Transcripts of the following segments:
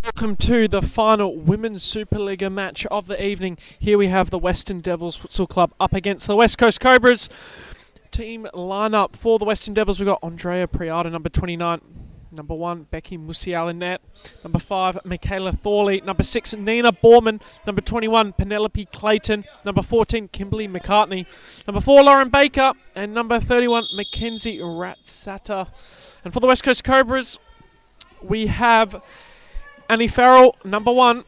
Welcome to the final Women's Supa-Liga match of the evening. Here we have the Western Devils Futsal Club up against the West Coast Cobras. Team lineup for the Western Devils, we've got Andrea Priado, number 29. Number 1, Becky Musial in net. Number 5, Michaela Thorley. Number 6, Nina Borman. Number 21, Penelope Clayton. Number 14, Kimberly McCartney. Number 4, Lauren Baker. And number 31, Mackenzie Ratsata. And for the West Coast Cobras, we have Annie Farrell, number 1.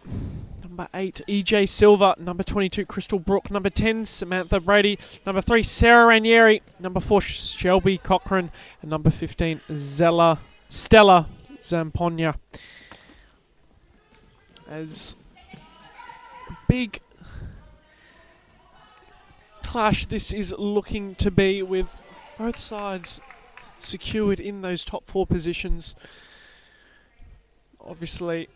Number 8, EJ Silva. Number 22, Crystal Brook. Number 10, Samantha Brady. Number 3, Sarah Ranieri. Number 4, Shelby Cochran. And number 15, Stella Zampogna. As a big clash this is looking to be, with both sides secured in those top 4 positions. Obviously,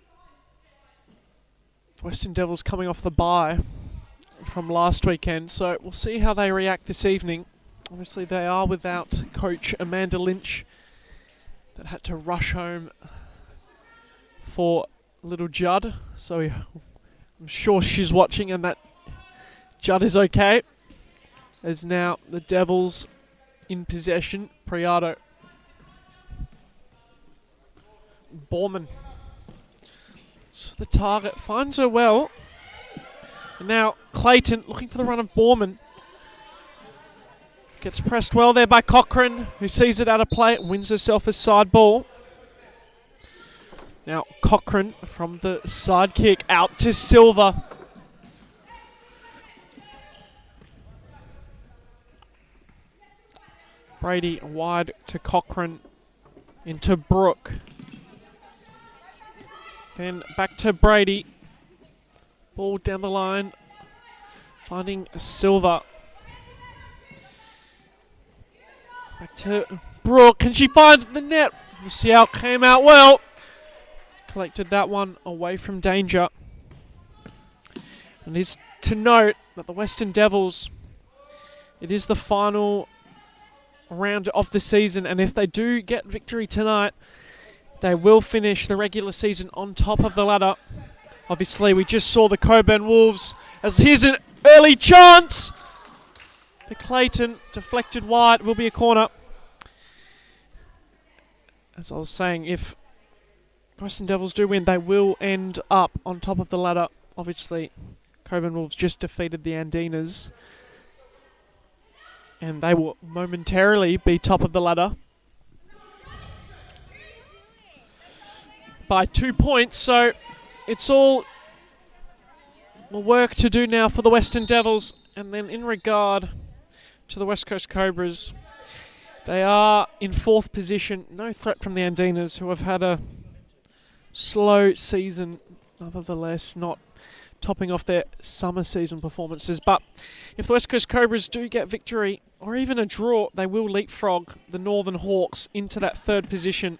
Western Devils coming off the bye from last weekend, so we'll see how they react this evening. Obviously, they are without coach Amanda Lynch, that had to rush home for little Judd, so I'm sure she's watching and that Judd is okay. As now the Devils in possession. Priado, Borman, so the target finds her well. And now Clayton looking for the run of Borman. Gets pressed well there by Cochran, who sees it out of play and wins herself a side ball. Now Cochran from the side kick out to Silva. Brady wide to Cochran, into Brook. Then back to Brady. Ball down the line, finding Silva. Back to Brooke, and she finds the net. Musial came out well. Collected that one away from danger. And it is to note that the Western Devils, it is the final round of the season, and if they do get victory tonight, they will finish the regular season on top of the ladder. Obviously, we just saw the Cockburn Wolves, as here's an early chance. The Clayton deflected wide, will be a corner. As I was saying, if Western Devils do win, they will end up on top of the ladder. Obviously, Cockburn Wolves just defeated the Andinas, and they will momentarily be top of the ladder by 2 points. So it's all work to do now for the Western Devils. And then in regard to the West Coast Cobras, they are in 4th position. No threat from the Andinas, who have had a slow season, nevertheless not topping off their summer season performances. But if the West Coast Cobras do get victory, or even a draw, they will leapfrog the Northern Hawks into that 3rd position.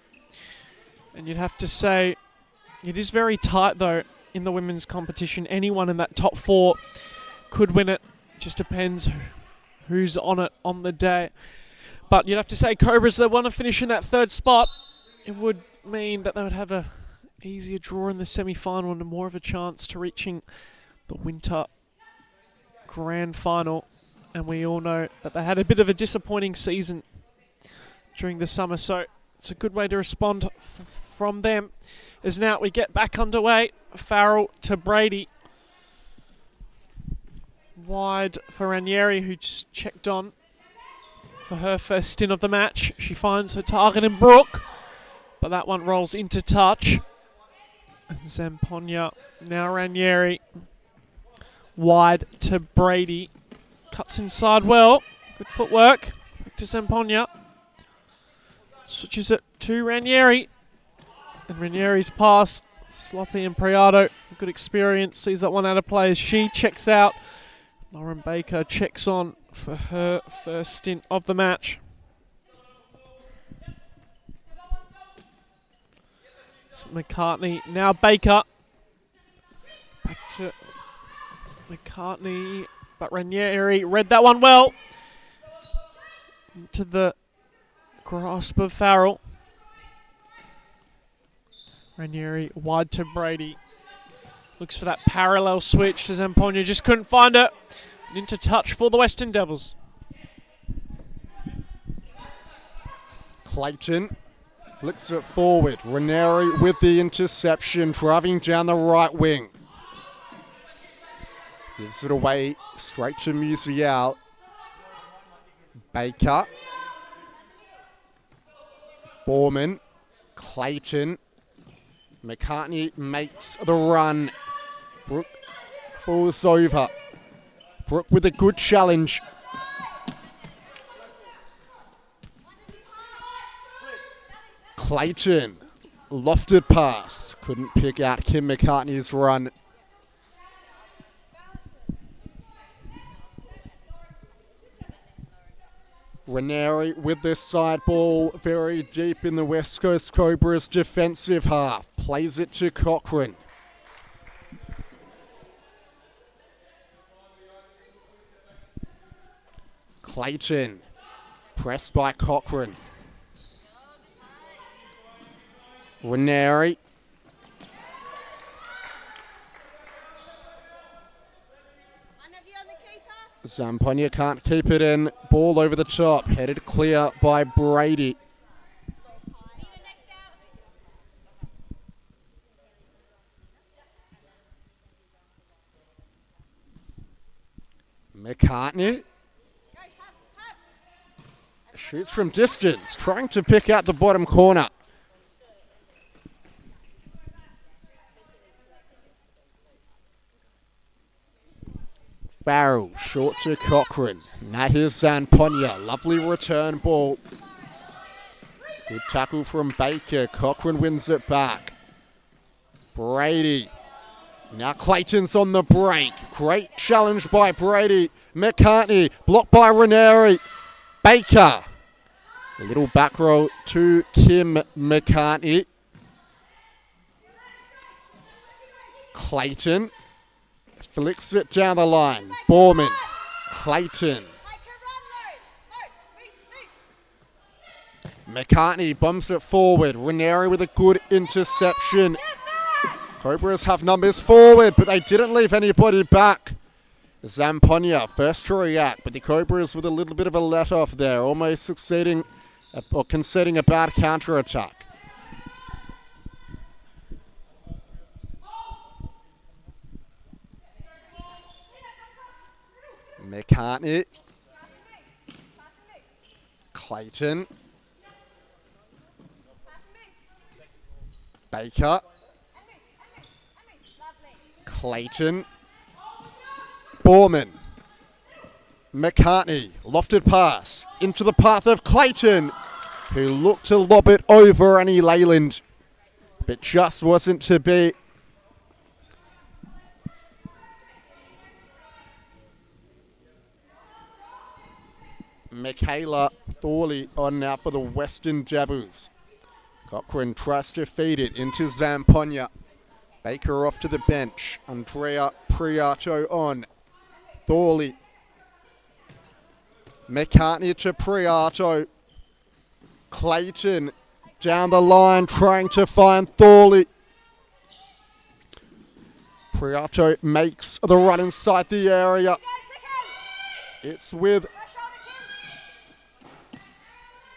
And you'd have to say it is very tight, though, in the women's competition. Anyone in that top 4 could win it. Just depends who's on it on the day. But you'd have to say Cobras, they want to finish in that 3rd spot. It would mean that they would have a easier draw in the semi-final and more of a chance to reaching the winter grand final. And we all know that they had a bit of a disappointing season during the summer, so it's a good way to respond from them. As now we get back underway. Farrell to Brady. Wide for Ranieri, who just checked on for her first stint of the match. She finds her target in Brook, but that one rolls into touch. Zampogna, now Ranieri. Wide to Brady. Cuts inside well. Good footwork. Back to Zampogna. Switches it to Ranieri. And Ranieri's pass, sloppy, and Priado, good experience, sees that one out of play as she checks out. Lauren Baker checks on for her first stint of the match. It's McCartney, now Baker. Back to McCartney, but Ranieri read that one well. Into the grasp of Farrell. Ranieri wide to Brady. Looks for that parallel switch to Zampogna. Just couldn't find it. Into touch for the Western Devils. Clayton flicks it forward. Ranieri with the interception, driving down the right wing. Gives it away straight to Musial. Baker. Borman. Clayton. McCartney makes the run. Brooke falls over. Brooke with a good challenge. Clayton, lofted pass. Couldn't pick out Kim McCartney's run. Ranieri with the side ball very deep in the West Coast Cobras defensive half. Plays it to Cockburn. Clayton, pressed by Cockburn. Ranieri. Zampogna can't keep it in. Ball over the top. Headed clear by Brady. McCartney. Shoots from distance. Trying to pick out the bottom corner. Farrell, short to Cockburn. Now here's Zampogna. Lovely return ball. Good tackle from Baker. Cockburn wins it back. Brady. Now Clayton's on the break. Great challenge by Brady. McCartney, blocked by Ranieri. Baker. A little back row to Kim McCartney. Clayton. Flicks it down the line. Borman. Clayton. McCartney bumps it forward. Ranieri with a good interception. Cobras have numbers forward, but they didn't leave anybody back. Zampogna first to react, but the Cobras with a little bit of a let-off there, almost succeeding or conceding a bad counter-attack. McCartney. Clayton. Baker. Clayton. Borman. McCartney. Lofted pass into the path of Clayton, who looked to lob it over Annie Leyland, but just wasn't to be. Michaela Thorley on now for the Western Devils. Cockburn tries to feed it into Zampogna. Baker off to the bench. Andrea Priato on. Thorley. McCartney to Priato. Clayton down the line trying to find Thorley. Priato makes the run inside the area. It's with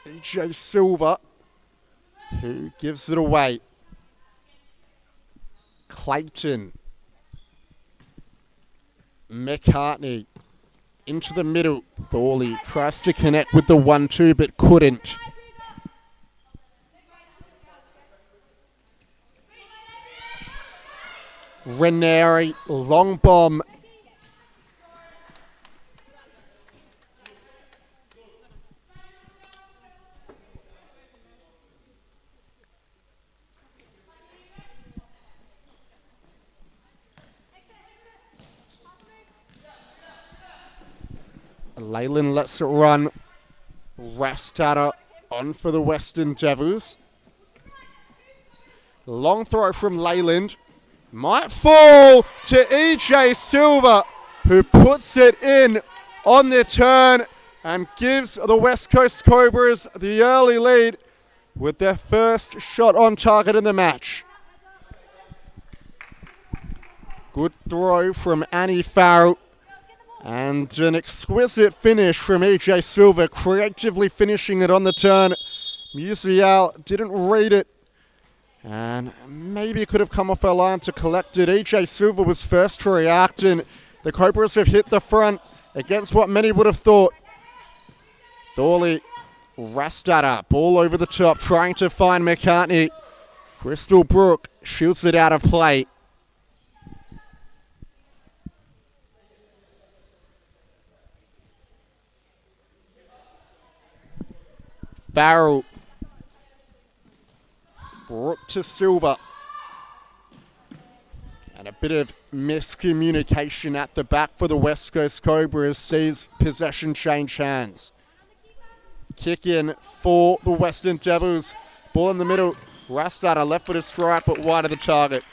EJ Silva, who gives it away. Clayton. McCartney into the middle. Thorley tries to connect with the 1-2 but couldn't. Ranieri, long bomb. Leyland lets it run. Rastata on for the Western Devils. Long throw from Leyland. Might fall to EJ Silva, who puts it in on the turn and gives the West Coast Cobras the early lead with their first shot on target in the match. Good throw from Annie Farrell. And an exquisite finish from EJ Silva, creatively finishing it on the turn. Musial didn't read it. And maybe could have come off her line to collect it. EJ Silva was first to react, and the Cobras have hit the front against what many would have thought. Thorley rest at her, ball over the top, trying to find McCartney. Crystal Brook shoots it out of play. Farrell. Brook to Silva. And a bit of miscommunication at the back for the West Coast Cobras sees possession change hands. Kick in for the Western Devils. Ball in the middle. Rastata left-footed strike, but wide of the target.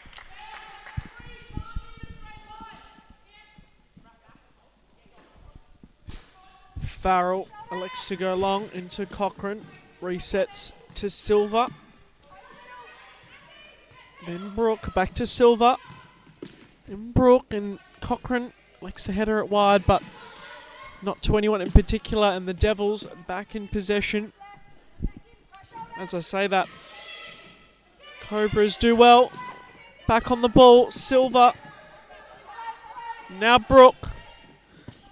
Farrell elects to go long into Cockburn. Resets to Silva. Then Brook back to Silva. Then Brook and Cockburn likes to header it wide, but not to anyone in particular. And the Devils back in possession. As I say that, Cobras do well. Back on the ball, Silva. Now Brook.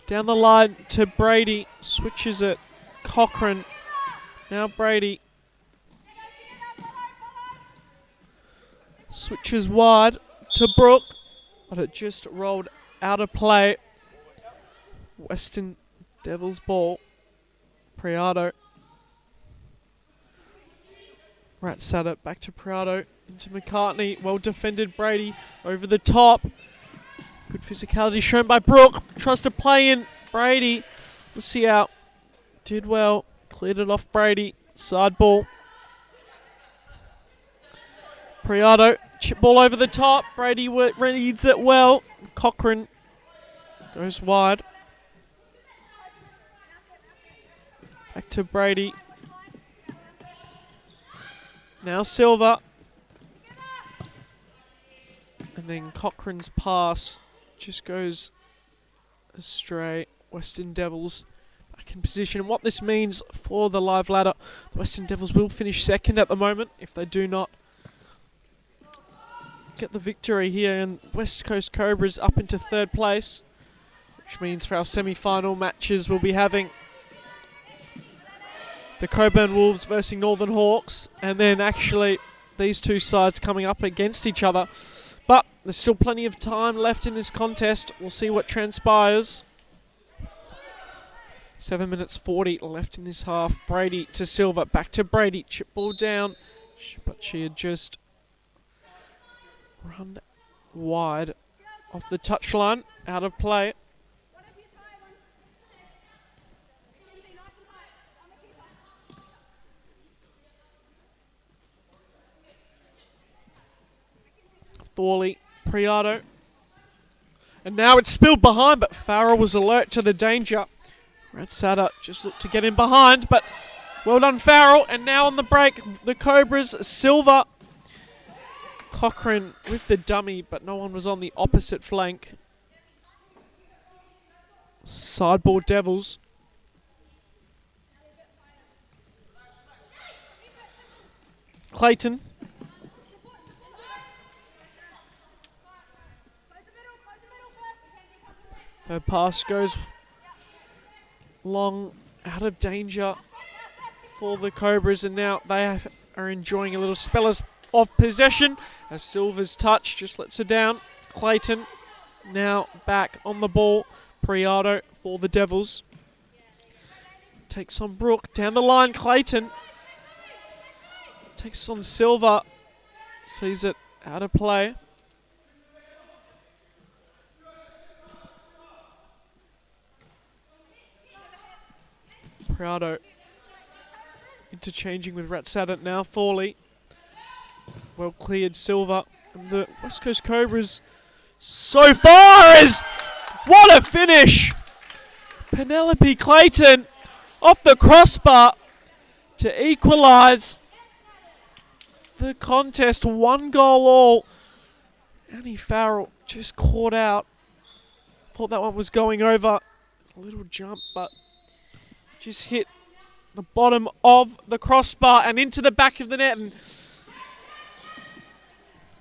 Down the line to Brady. Switches it. Cochran. Now Brady. Switches wide to Brook. But it just rolled out of play. Western Devils ball. Priado. Rats at it. Back to Priado. Into McCartney. Well defended Brady. Over the top. Good physicality shown by Brook. Tries to play in. Brady. We'll see out. Did well. Cleared it off Brady. Side ball. Priado. Chip ball over the top. Brady reads it well. Cochran goes wide. Back to Brady. Now Silva. And then Cochran's pass just goes astray. Western Devils back in position. And what this means for the live ladder, the Western Devils will finish second at the moment if they do not get the victory here. And West Coast Cobras up into third place, which means for our semi-final matches we'll be having the Cockburn Wolves versus Northern Hawks, and then actually these two sides coming up against each other. But there's still plenty of time left in this contest. We'll see what transpires. 7 minutes 40 left in this half. Brady to Silva. Back to Brady. Chip ball down. But she had just run wide off the touchline. Out of play. Thorley, Priado. And now it's spilled behind, but Farrell was alert to the danger. Ratsada just looked to get in behind, but well done Farrell. And now on the break, the Cobras, Silva. Cochran with the dummy, but no one was on the opposite flank. Sideboard Devils. Clayton. Her pass goes long, out of danger for the Cobras, and now they are enjoying a little spell of possession as Silva's touch just lets her down. Clayton now back on the ball. Priado for the Devils. Takes on Brook. Down the line, Clayton. Takes on Silva. Sees it out of play. Priado interchanging with Ratsada now. Thorley. Well cleared Silva. And the West Coast Cobras so far is... What a finish! Penelope Clayton off the crossbar to equalise the contest. 1 goal all. Annie Farrell just caught out. Thought that one was going over. A little jump, but just hit the bottom of the crossbar and into the back of the net. And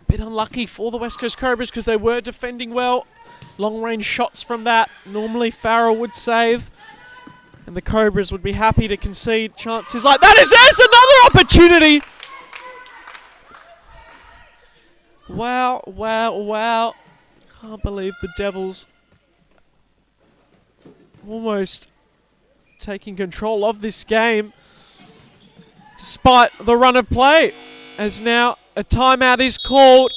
a bit unlucky for the West Coast Cobras because they were defending well. Long range shots from that. Normally Farrell would save. And the Cobras would be happy to concede chances like that. There's another opportunity. Wow, wow, wow. Can't believe the Devils almost taking control of this game despite the run of play. As now a timeout is called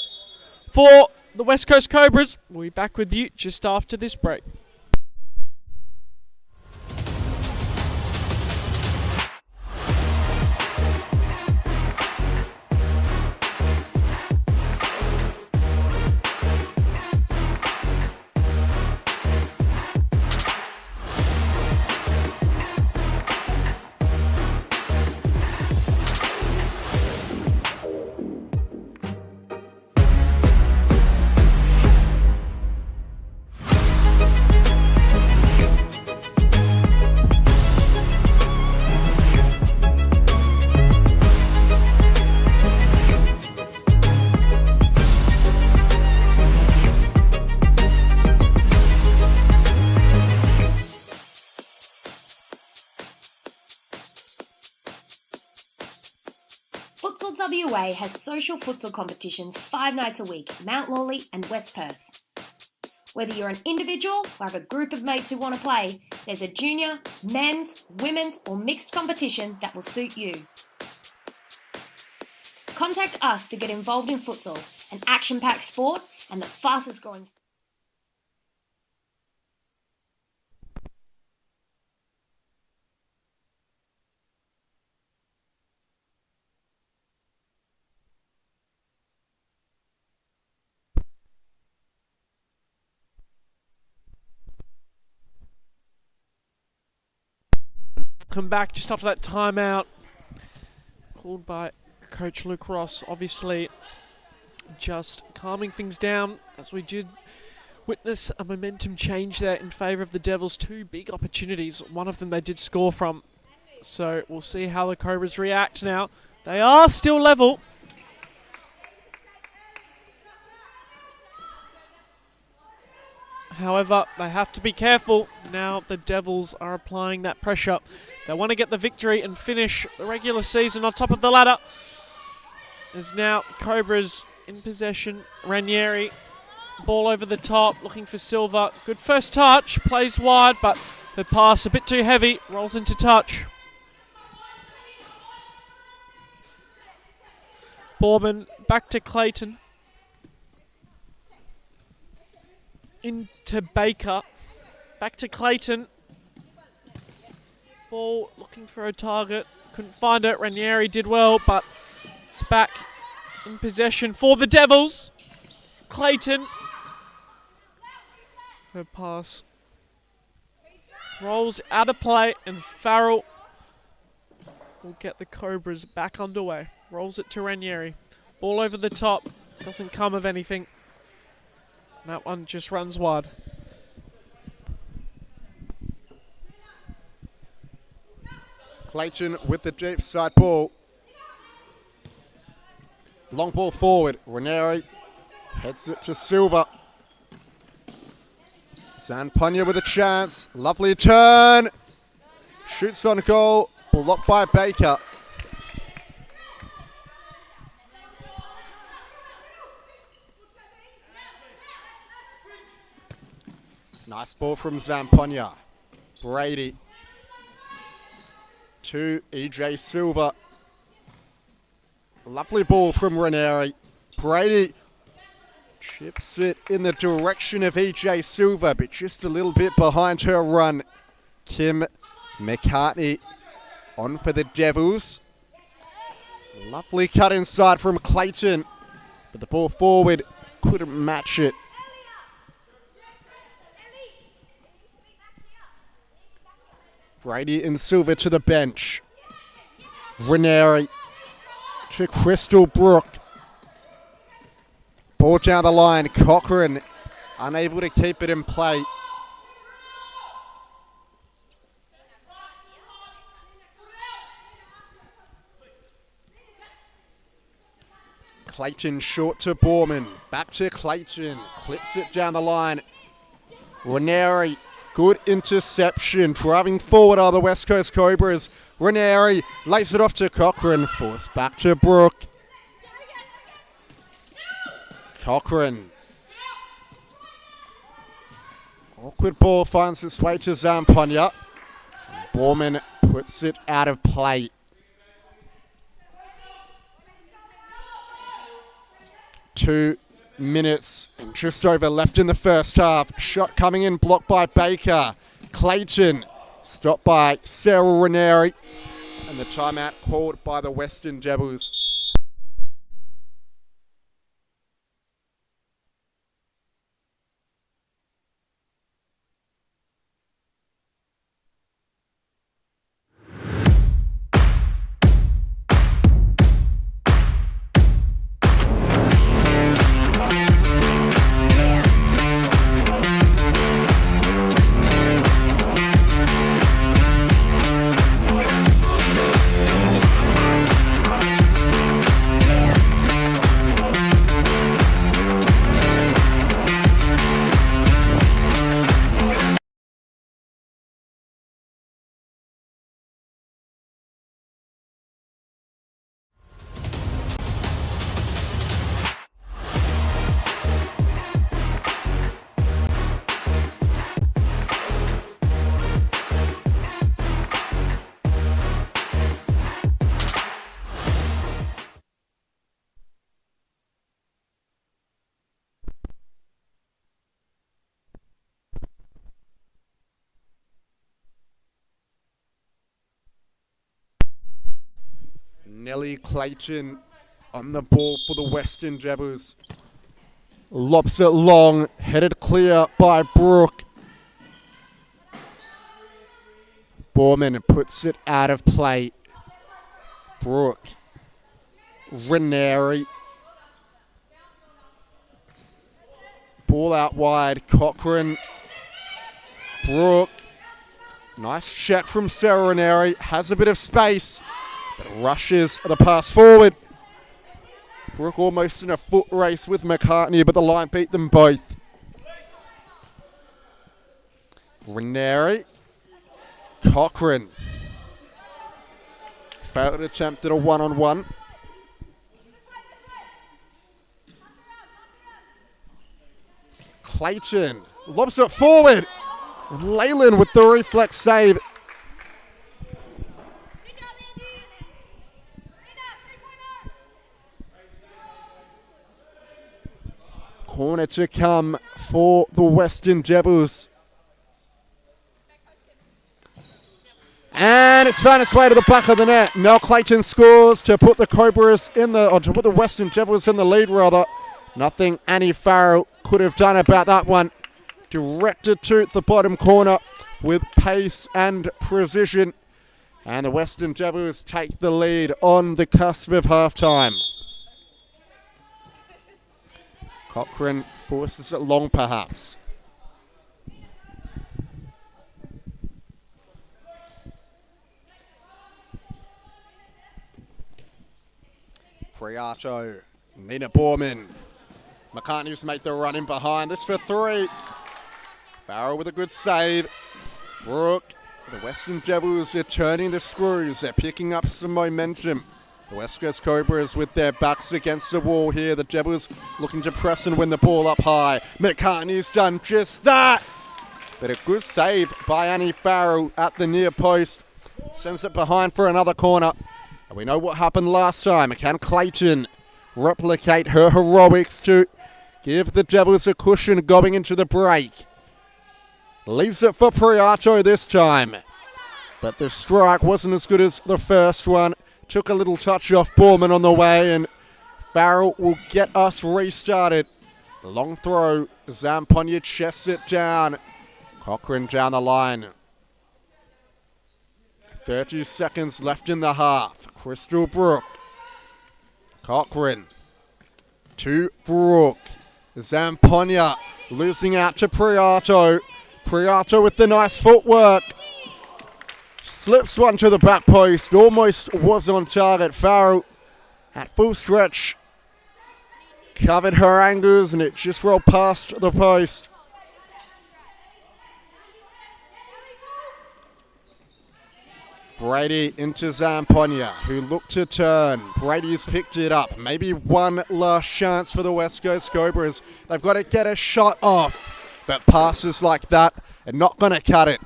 for the West Coast Cobras. We'll be back with you just after this break. Futsal WA has social futsal competitions 5 nights a week, Mount Lawley and West Perth. Whether you're an individual or have a group of mates who want to play, there's a junior, men's, women's or mixed competition that will suit you. Contact us to get involved in futsal, an action-packed sport and the fastest growing. Come back just after that timeout called by Coach Luke Ross. Obviously just calming things down as we did witness a momentum change there in favour of the Devils. 2 big opportunities. One of them they did score from. So we'll see how the Cobras react now. They are still level. However, they have to be careful. Now the Devils are applying that pressure. They want to get the victory and finish the regular season on top of the ladder. There's now Cobras in possession. Ranieri, ball over the top, looking for Silva. Good first touch, plays wide, but the pass a bit too heavy, rolls into touch. Bourbon back to Clayton. Into Baker. Back to Clayton. Ball looking for a target. Couldn't find it. Ranieri did well, but it's back in possession for the Devils. Clayton. Her pass rolls out of play, and Farrell will get the Cobras back underway. Rolls it to Ranieri. Ball over the top. Doesn't come of anything. That one just runs wide. Clayton with the deep side ball. Long ball forward. Ranieri heads it to Silva. Zampogna with a chance. Lovely turn. Shoots on goal. Blocked by Baker. Nice ball from Zampogna. Brady to EJ Silva. Lovely ball from Ranieri. Brady chips it in the direction of EJ Silva, but just a little bit behind her run. Kim McCartney on for the Devils. Lovely cut inside from Clayton, but the ball forward couldn't match it. Brady and Silva to the bench. Ranieri to Crystal Brook. Ball down the line. Cockburn unable to keep it in play. Clayton short to Borman. Back to Clayton. Clips it down the line. Ranieri, good interception. Driving forward are the West Coast Cobras. Ranieri lays it off to Cockburn. Forced back to Brooke. Cockburn. Awkward ball finds its way to Zamponia. Borman puts it out of play. 2 minutes and just over left in the first half. Shot coming in, blocked by Baker. Clayton, stopped by Sarah Ranieri. And the timeout called by the Western Devils. Nellie Clayton on the ball for the Western Devils. Lobs it long, headed clear by Brooke. Borman puts it out of play. Brooke. Ranieri. Ball out wide. Cockburn. Brooke. Nice check from Sarah Ranieri. Has a bit of space. Rushes the pass forward. Brooke almost in a foot race with McCartney, but the line beat them both. Ranieri. Cockburn. Failed attempt at a one-on-one. Clayton lobs it forward. And Leyland with the reflex save. Corner to come for the Western Devils. And it's found its way to the back of the net. Now Clayton scores to put the Cobras in the, or to put the Western Devils in the lead rather. Nothing Annie Farrell could have done about that one. Directed to the bottom corner with pace and precision. And the Western Devils take the lead on the cusp of halftime. Cockburn forces it long perhaps. Priato, Nina Borman. McCartney's made the run in behind. This for three. Farrell with a good save. Brooke. The Western Devils are turning the screws. They're picking up some momentum. The West Coast Cobras with their backs against the wall here. The Devils looking to press and win the ball up high. McCartney's done just that. But a good save by Annie Farrell at the near post. Sends it behind for another corner. And we know what happened last time. Can Clayton replicate her heroics to give the Devils a cushion going into the break? Leaves it for Priato this time. But the strike wasn't as good as the first one. Took a little touch off Borman on the way, and Farrell will get us restarted. Long throw. Zamponia chests it down. Cockburn down the line. 30 seconds left in the half. Crystal Brooke. Cockburn. To Brooke. Zamponia losing out to Priato. Priato with the nice footwork. Slips one to the back post. Almost was on target. Farrell at full stretch covered her angles and it just rolled past the post. Brady into Zamponia, who looked to turn. Brady's picked it up. Maybe one last chance for the West Coast Cobras. They've got to get a shot off. But passes like that are not going to cut it.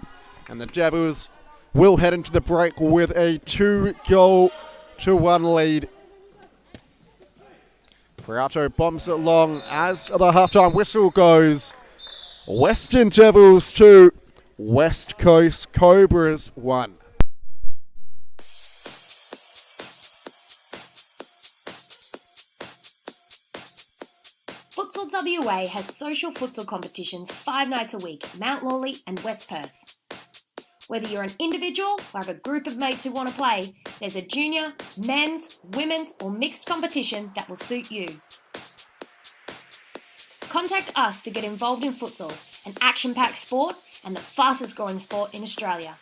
And the Devils will head into the break with a 2-1 lead. Priato bombs it long as the halftime whistle goes. Western Devils 2, West Coast Cobras 1. Futsal WA has social futsal competitions 5 nights a week, Mount Lawley and West Perth. Whether you're an individual or have a group of mates who want to play, there's a junior, men's, women's or mixed competition that will suit you. Contact us to get involved in futsal, an action-packed sport and the fastest growing sport in Australia.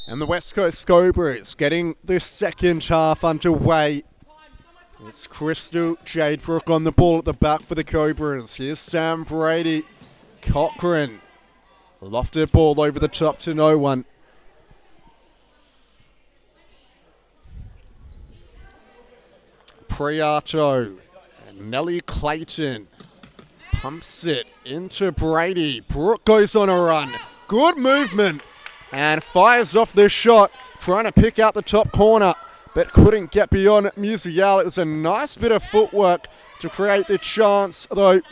And the West Coast Cobras getting the second half underway. It's Crystal Jadebrook on the ball at the back for the Cobras. Here's Sam Brady. Cockburn. Lofted ball over the top to no one. Priato. And Nellie Clayton pumps it into Brady. Brooke goes on a run. Good movement. And fires off this shot, trying to pick out the top corner, but couldn't get beyond Musial. It was a nice bit of footwork to create the chance, though.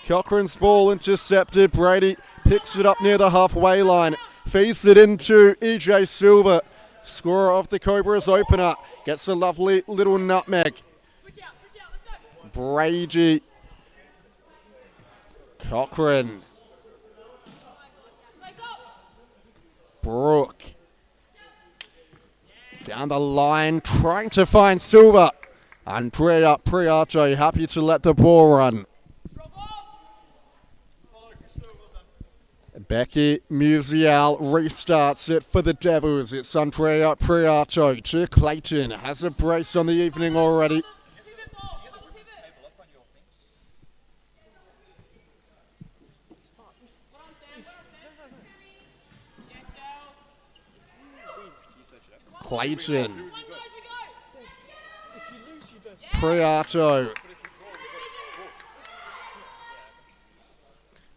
Cochrane's ball intercepted. Brady picks it up near the halfway line, feeds it into EJ Silva. Scorer of the Cobras opener, gets a lovely little nutmeg. Brady. Cockburn. Brooke. Down the line, trying to find Silva. Andrea Priato happy to let the ball run. Becky Musial restarts it for the Devils. It's Andrea Priato to Clayton. Has a brace on the evening already. Clayton. Priato.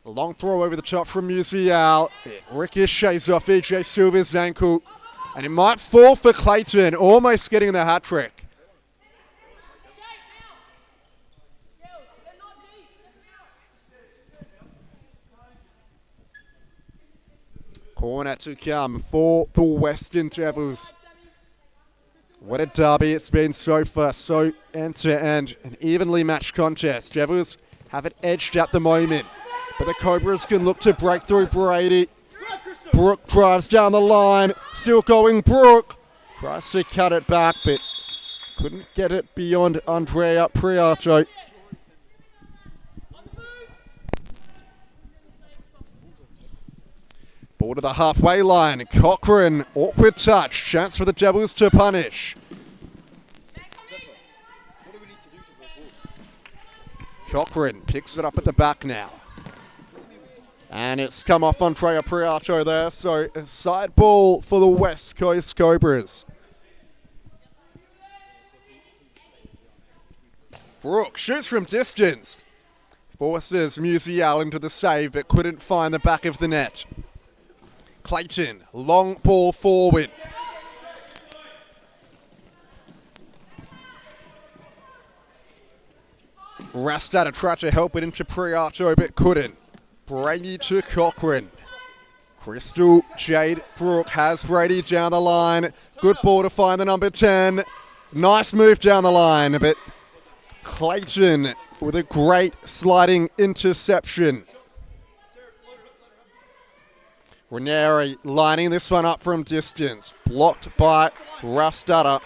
A long throw over the top from Musial. It ricochets off EJ Silva's ankle. And it might fall for Clayton, almost getting the hat trick. Corner to come for the Western Devils. What a derby it's been so far, so end-to-end, an evenly matched contest. Devils have it edged at the moment, but the Cobras can look to break through Brady. Brooke drives down the line, still going Brooke. Tries to cut it back, but couldn't get it beyond Andrea Priato. Ball to the halfway line. Cockburn, awkward touch. Chance for the Devils to punish. Cockburn picks it up at the back now. And it's come off Andrea Priato there. So a side ball for the West Coast Cobras. Brooke shoots from distance. Forces Musial into the save, but couldn't find the back of the net. Clayton, long ball forward. Rastata tried to help it into Priato, but couldn't. Brady to Cockburn. Crystal Jade Brooke has Brady down the line. Good ball to find the number 10. Nice move down the line, but Clayton with a great sliding interception. Ranieri lining this one up from distance. Blocked by Rastata.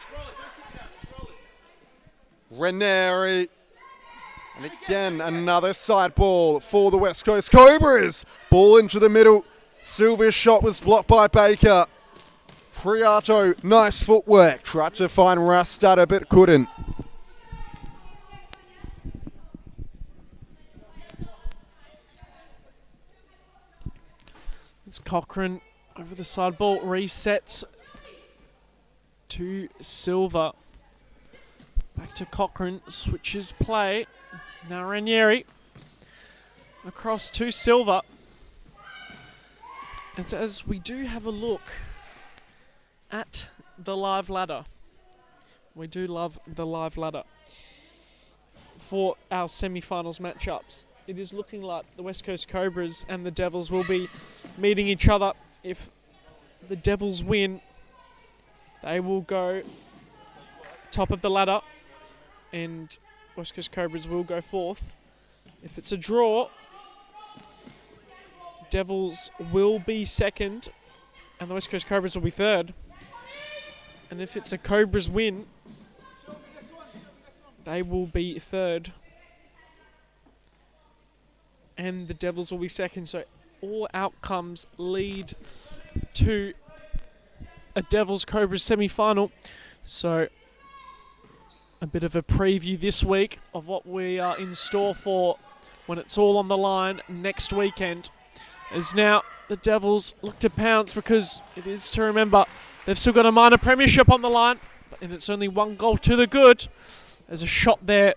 Ranieri. And again, another side ball for the West Coast Cobras. Ball into the middle. Silva's shot was blocked by Baker. Priato, nice footwork. Tried to find Rastata, but couldn't. Cochran over the side ball, resets to Silva. Back to Cochran, switches play. Now Ranieri across to Silva. And as we do have a look at the live ladder, we do love the live ladder for our semi-finals matchups. It is looking like the West Coast Cobras and the Devils will be meeting each other. If the Devils win, they will go top of the ladder and West Coast Cobras will go fourth. If it's a draw, Devils will be second and the West Coast Cobras will be third. And if it's a Cobras win, they will be third and the Devils will be second. So all outcomes lead to a Devils-Cobras semi-final. So a bit of a preview this week of what we are in store for when it's all on the line next weekend. As now the Devils look to pounce, because it is to remember they've still got a minor premiership on the line, and it's only one goal to the good. There's a shot there,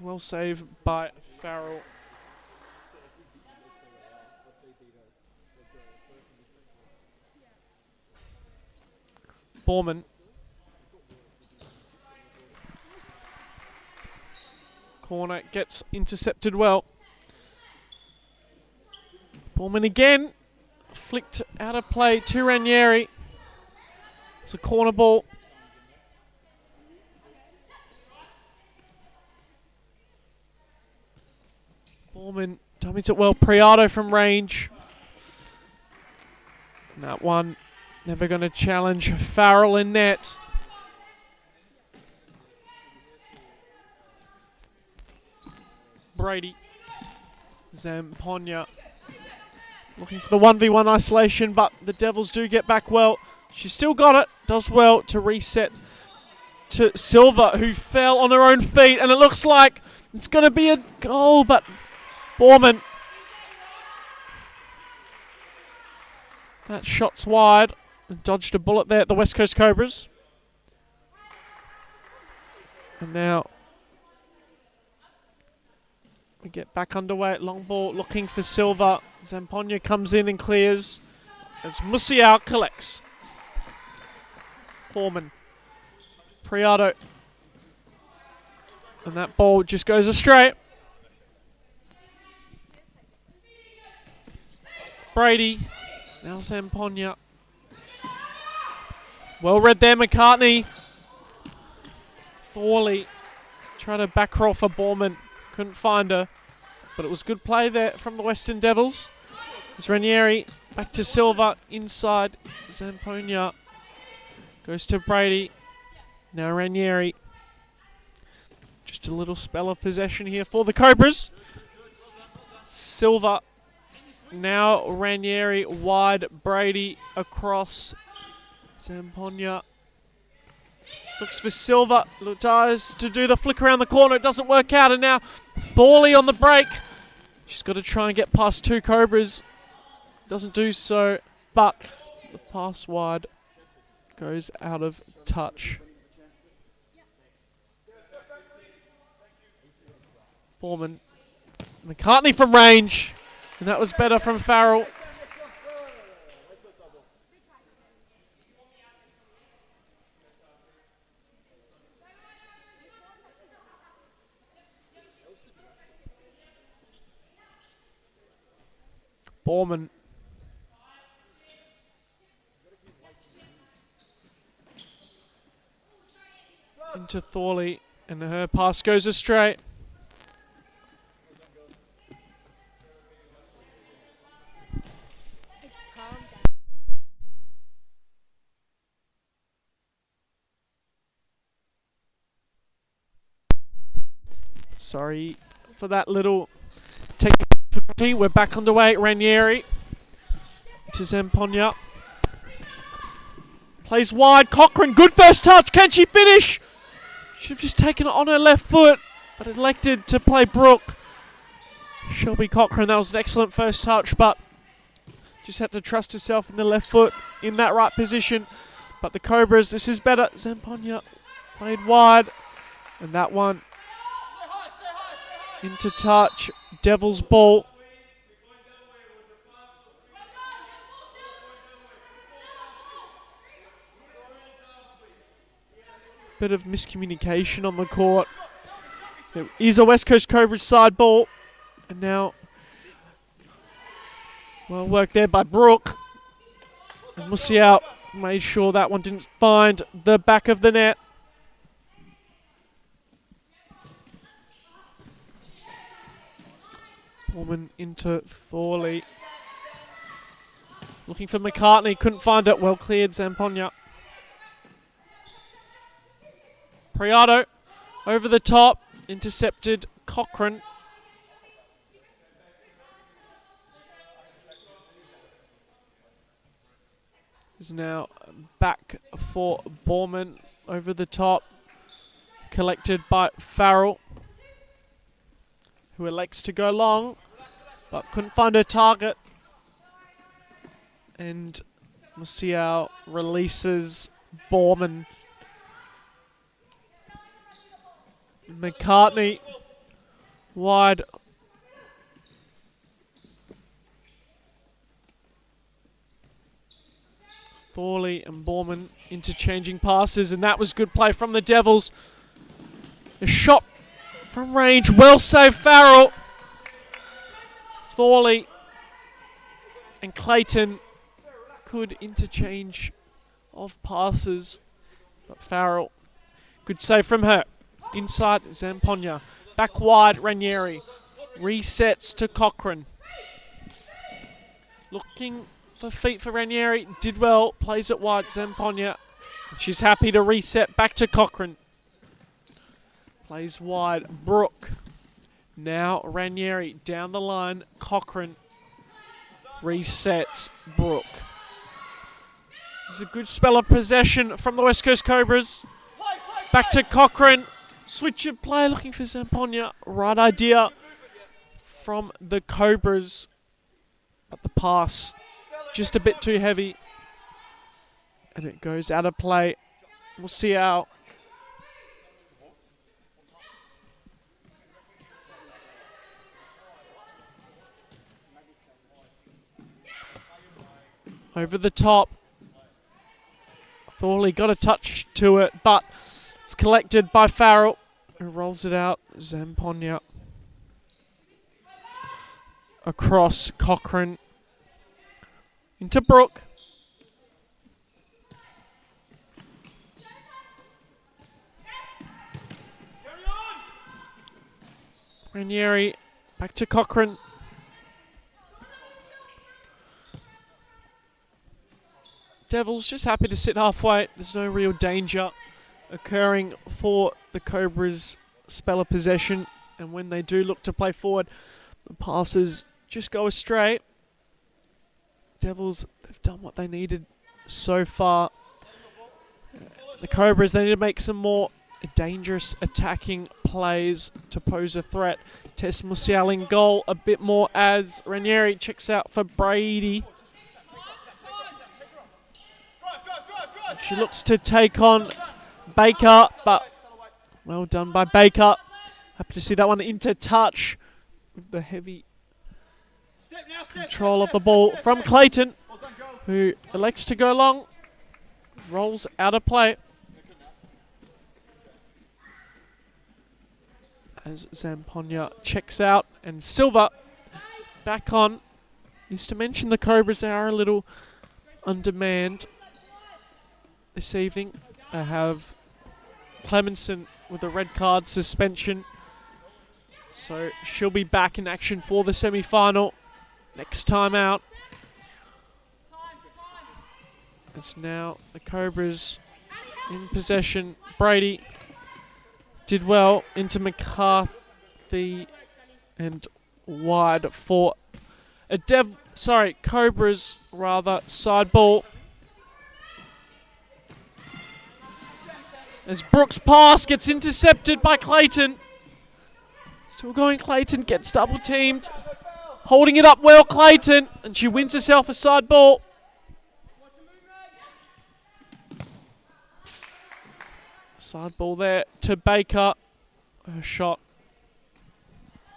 well saved by Farrell. Borman. Corner gets intercepted well. Borman again. Flicked out of play to Ranieri. It's a corner ball. Borman dummies it well. Priato from range. And that one never going to challenge Farrell in net. Brady. Zamponia looking for the 1v1 isolation, but the Devils do get back well. She's still got it. Does well to reset to Silva, who fell on her own feet, and it looks like it's going to be a goal, but Borman. That shot's wide. Dodged a bullet there at the West Coast Cobras. And now We get back underway. Long ball looking for Silva. Zamponia comes in and clears as Musial collects. Foreman. Priato. And that ball just goes astray. Brady. It's now Zamponia. Well read there, McCartney. Thorley. Try to back roll for Borman. Couldn't find her. But it was good play there from the Western Devils. It's Ranieri. Back to Silva. Inside. Zamponia. Goes to Brady. Now Ranieri. Just a little spell of possession here for the Cobras. Silva. Now Ranieri wide. Brady across. Zamponia. Looks for Silva. Tries to do the flick around the corner. It doesn't work out. And now Thorley on the break. She's got to try and get past two Cobras. Doesn't do so. But the pass wide goes out of touch. Borman. McCartney from range. And that was better from Farrell. Borman. Into Thorley, and her pass goes astray. Sorry for that little technical difficulty. We're back underway. Ranieri to Zamponia. Plays wide. Cockburn, good first touch. Can she finish? Should have just taken it on her left foot, but elected to play Brooke. Shelby Cockburn, that was an excellent first touch, but just had to trust herself in the left foot in that right position. But the Cobras, this is better. Zamponia played wide, and that one into touch. Devils ball. Bit of miscommunication on the court. It is a West Coast Cobras side ball. And now, well worked there by Brooke. And Musial made sure that one didn't find the back of the net. Woman into Thorley. Looking for McCartney, couldn't find it. Well cleared, Zamponia. Priato over the top, intercepted Cochran. Is now back for Borman over the top, collected by Farrell, who elects to go long, but couldn't find her target. And Musial releases Borman. McCartney wide. Thorley and Borman interchanging passes, and that was good play from the Devils. A shot from range, well saved Farrell. Thorley and Clayton could interchange of passes, but Farrell, good save from her. Inside Zamponia, back wide Ranieri, resets to Cochran. Looking for feet for Ranieri, did well, plays it wide Zamponia. She's happy to reset back to Cochran. Plays wide Brooke. Now Ranieri down the line, Cochran resets Brooke. This is a good spell of possession from the West Coast Cobras. Back to Cochran. Switch of play, looking for Zamponia. Right idea from the Cobras. But the pass, just a bit too heavy. And it goes out of play. We'll see how. over the top. Thorley got a touch to it, but it's collected by Farrell, who rolls it out. Zamponia across Cockburn into Brooke. Ranieri back to Cockburn. Devils just happy to sit halfway. There's no real danger occurring for the Cobras' spell of possession. And when they do look to play forward, the passes just go astray. Devils, they've done what they needed so far. The Cobras, they need to make some more dangerous attacking plays to pose a threat. Tess Musial in goal a bit more as Ranieri checks out for Brady. She looks to take on Baker, but well done by Baker. Happy to see that one into touch with the heavy control of the ball from Clayton, who elects to go long, rolls out of play. As Zamponia checks out and Silva back on. Used to mention the Cobras are a little on demand this evening. They have Clemenson with a red card suspension, so she'll be back in action for the semi-final next time out. It's now the Cobras in possession. Brady did well into McCarthy and wide for a Cobras rather side ball. As Brooks' pass gets intercepted by Clayton. Still going, Clayton gets double teamed. Holding it up well, Clayton, and she wins herself a side ball. Side ball there to Baker. Her shot.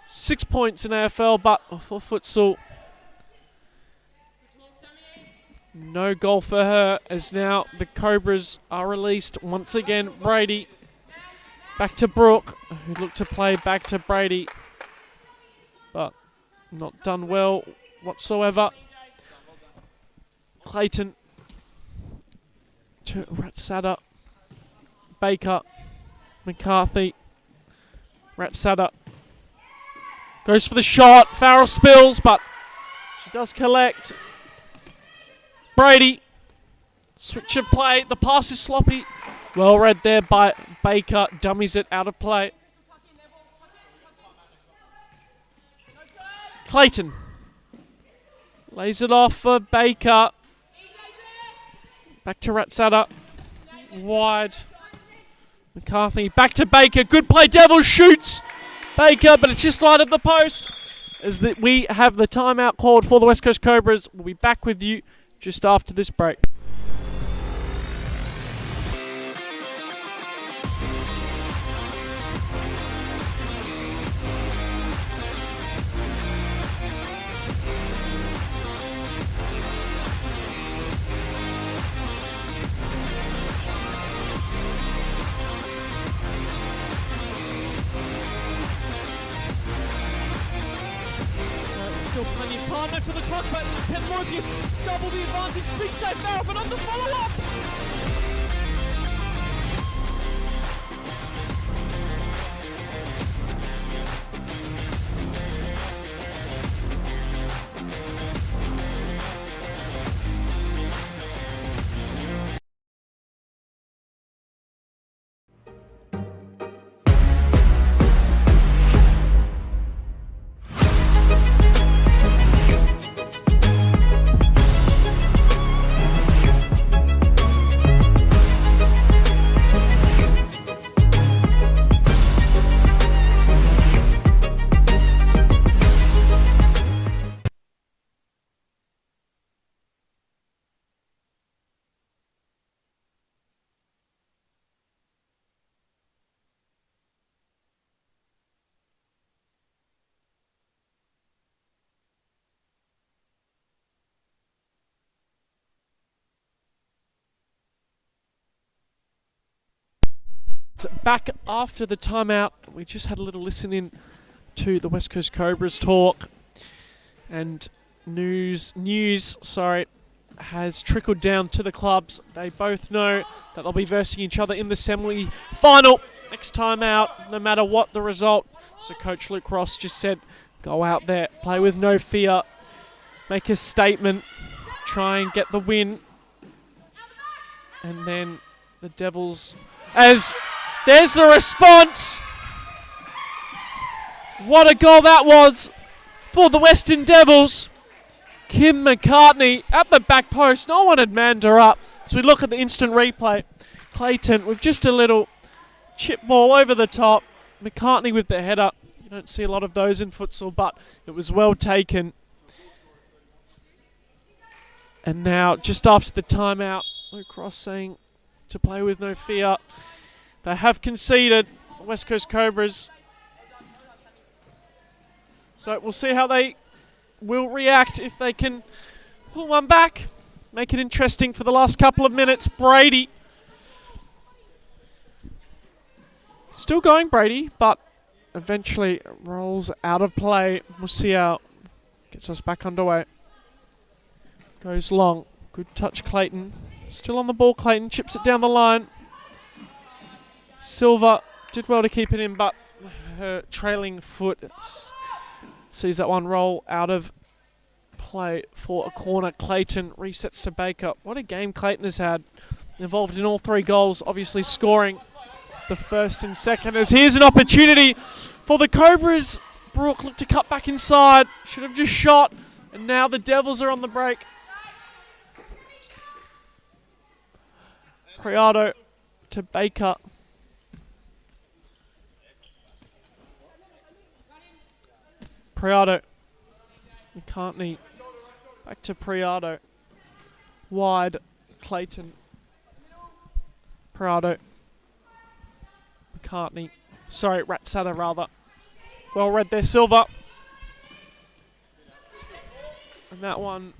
6 points in AFL, but for futsal, no goal for her, as now the Cobras are released once again. Brady back to Brooke, who looked to play back to Brady, but not done well whatsoever. Clayton to Ratsada. Baker, McCarthy, Ratsada goes for the shot. Farrell spills, but she does collect. Brady, switch of play. The pass is sloppy. Well read there by Baker. Dummies it out of play. Clayton lays it off for Baker. Back to Ratsada. Wide. McCarthy back to Baker. Good play. Devils shoots Baker, but it's just wide of the post. As we have the timeout called for the West Coast Cobras. We'll be back with you just after this break. Still plenty of time left to the clock, but Penmorbius double the advantage. Big save now, but on the follow-up. And back after the timeout, we just had a little listen in to the West Coast Cobras talk. And news has trickled down to the clubs. They both know that they'll be versing each other in the semi-final next time out, no matter what the result. So Coach Luke Ross just said, go out there, play with no fear, make a statement, try and get the win. And then the Devils, as there's the response. What a goal that was for the Western Devils. Kim McCartney at the back post. No one had manned her up. As we look at the instant replay, Clayton with just a little chip ball over the top. McCartney with the header. You don't see a lot of those in futsal, but it was well taken. And now, just after the timeout, Luke Ross saying to play with no fear. They have conceded, West Coast Cobras. So we'll see how they will react if they can pull one back. Make it interesting for the last couple of minutes. Brady. Still going, Brady, but eventually rolls out of play. Musial gets us back underway. Goes long. Good touch, Clayton. Still on the ball, Clayton. Chips it down the line. Silva did well to keep it in, but her trailing foot sees that one roll out of play for a corner. Clayton resets to Baker. What a game Clayton has had. Involved in all three goals, obviously scoring the first and second. As here's an opportunity for the Cobras. Brooke looked to cut back inside. Should have just shot. And now the Devils are on the break. Priado to Baker. Priado. McCartney. Back to Priado. Wide. Clayton. Priado. McCartney. Sorry, Ratsada rather. Well read there, Silva. And that one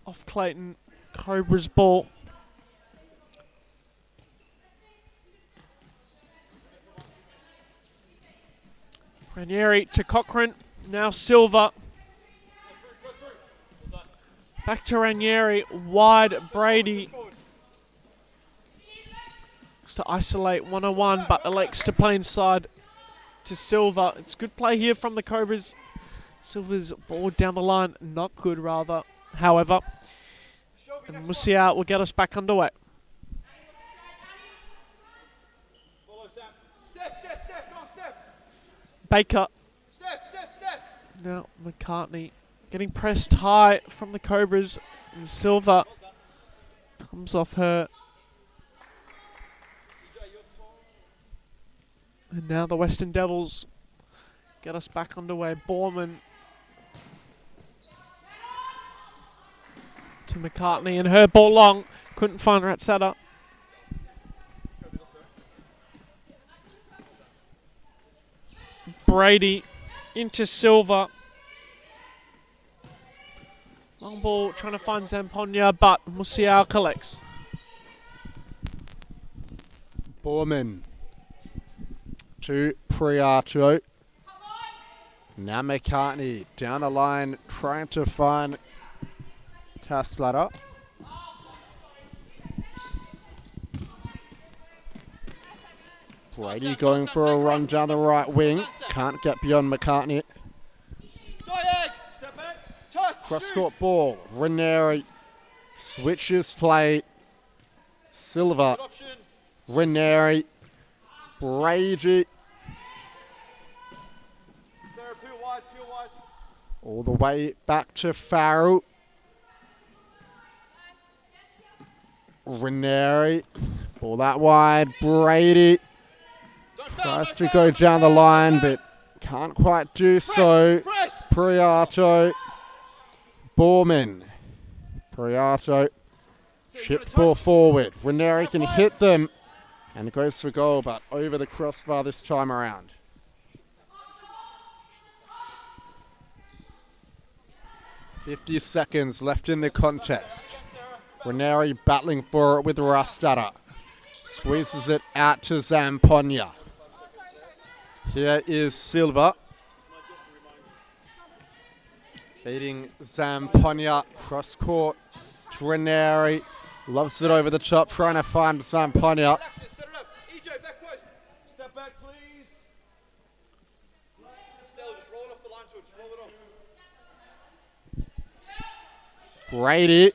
off Clayton. Cobra's ball. Ranieri to Cockburn. Now Silva. Back to Ranieri. Wide Brady. Looks to isolate 101, but elects to play inside to Silva. It's good play here from the Cobras. Silva's ball down the line. Not good, rather. However. And Musial will get us back underway. Baker. Now McCartney getting pressed high from the Cobras. And Silva comes off her. And now the Western Devils get us back underway. Borman to McCartney and her ball long. Couldn't find Ratsada. Brady into Silva. Long ball trying to find Zamponia, but Musial collects. Borman to Priato. Now McCartney down the line trying to find Taslada. Brady going for a run down the right wing. Can't get beyond McCartney. Cross-court ball. Ranieri switches play. Silva. Ranieri. Brady. All the way back to Farrell. Ranieri. Ball that wide. Brady. Tries to go down the line, but can't quite do so. Priato. Borman. Priato. Chip ball forward. Ranieri can hit them. And it goes for goal, but over the crossbar this time around. "50 seconds left in the contest. Ranieri battling for it with Rastata. Squeezes it out to Zamponia. Here is Silva. Feeding Zamponia cross court to Ranieri. Loves it over the top, trying to find Zamponia. Step back, please. Stella, just roll it off the line to it. Just roll it off. Brady.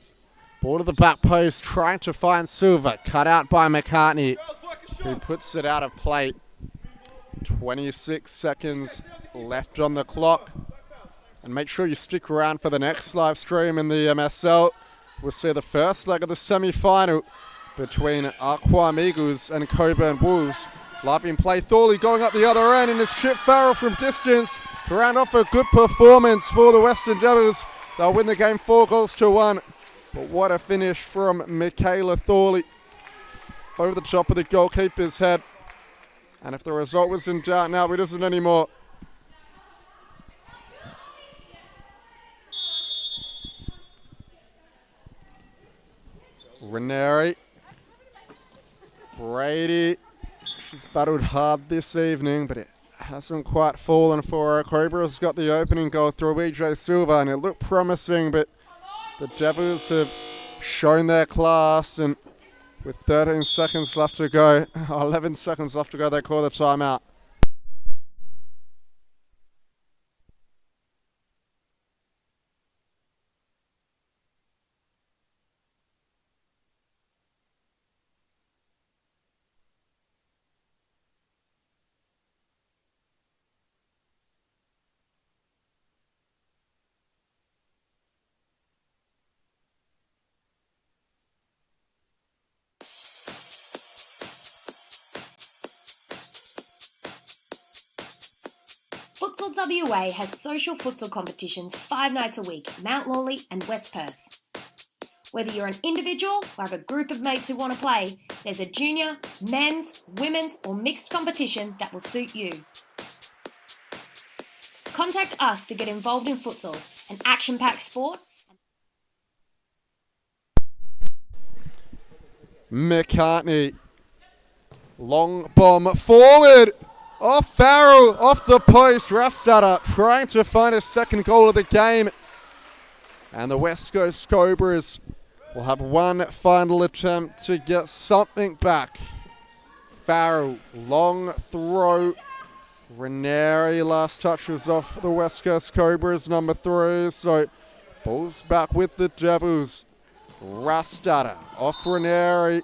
Ball to the back post, trying to find Silva. Cut out by McCartney, who puts it out of play. 26 seconds left on the clock. And make sure you stick around for the next live stream in the MSL. We'll see the first leg of the semi-final between Aqua Amigos and Cockburn Wolves. Live in play, Thorley going up the other end, and it's Chip Farrell from distance to round off a good performance for the Western Devils. They'll win the game 4-1. But what a finish from Michaela Thorley over the top of the goalkeeper's head. And if the result was in doubt, now it isn't anymore. Ranieri. Brady. She's battled hard this evening, but it hasn't quite fallen for her. Cobras got the opening goal through EJ Silva, and it looked promising, but the Devils have shown their class, and with 13 seconds left to go, 11 seconds left to go, they call the timeout. Futsal WA has social futsal competitions 5 nights a week, Mount Lawley and West Perth. Whether you're an individual or have a group of mates who want to play, there's a junior, men's, women's or mixed competition that will suit you. Contact us to get involved in futsal, an action-packed sport. McCartney. Long bomb forward. Off Farrell, off the post. Rafstadter trying to find a second goal of the game. And the West Coast Cobras will have one final attempt to get something back. Farrell, long throw. Ranieri, last touch was off the West Coast Cobras, number 3. So, ball's back with the Devils. Rafstadter off Ranieri.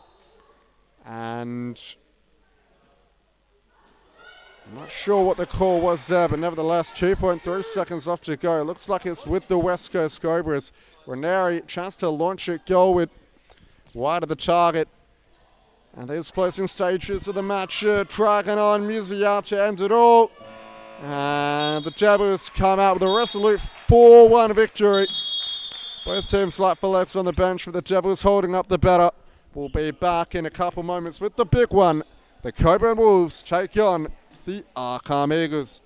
And I'm not sure what the call was there, but nevertheless, 2.3 seconds left to go. Looks like it's with the West Coast Cobras. Ranieri, chance to launch it goalward, wide of the target. And these closing stages of the match, dragging on, Musial to end it all. And the Devils come out with a resolute 4-1 victory. Both teams light for legs on the bench, with the Devils holding up the better. We'll be back in a couple moments with the big one. The Cockburn Wolves take on the Aqua Amigos.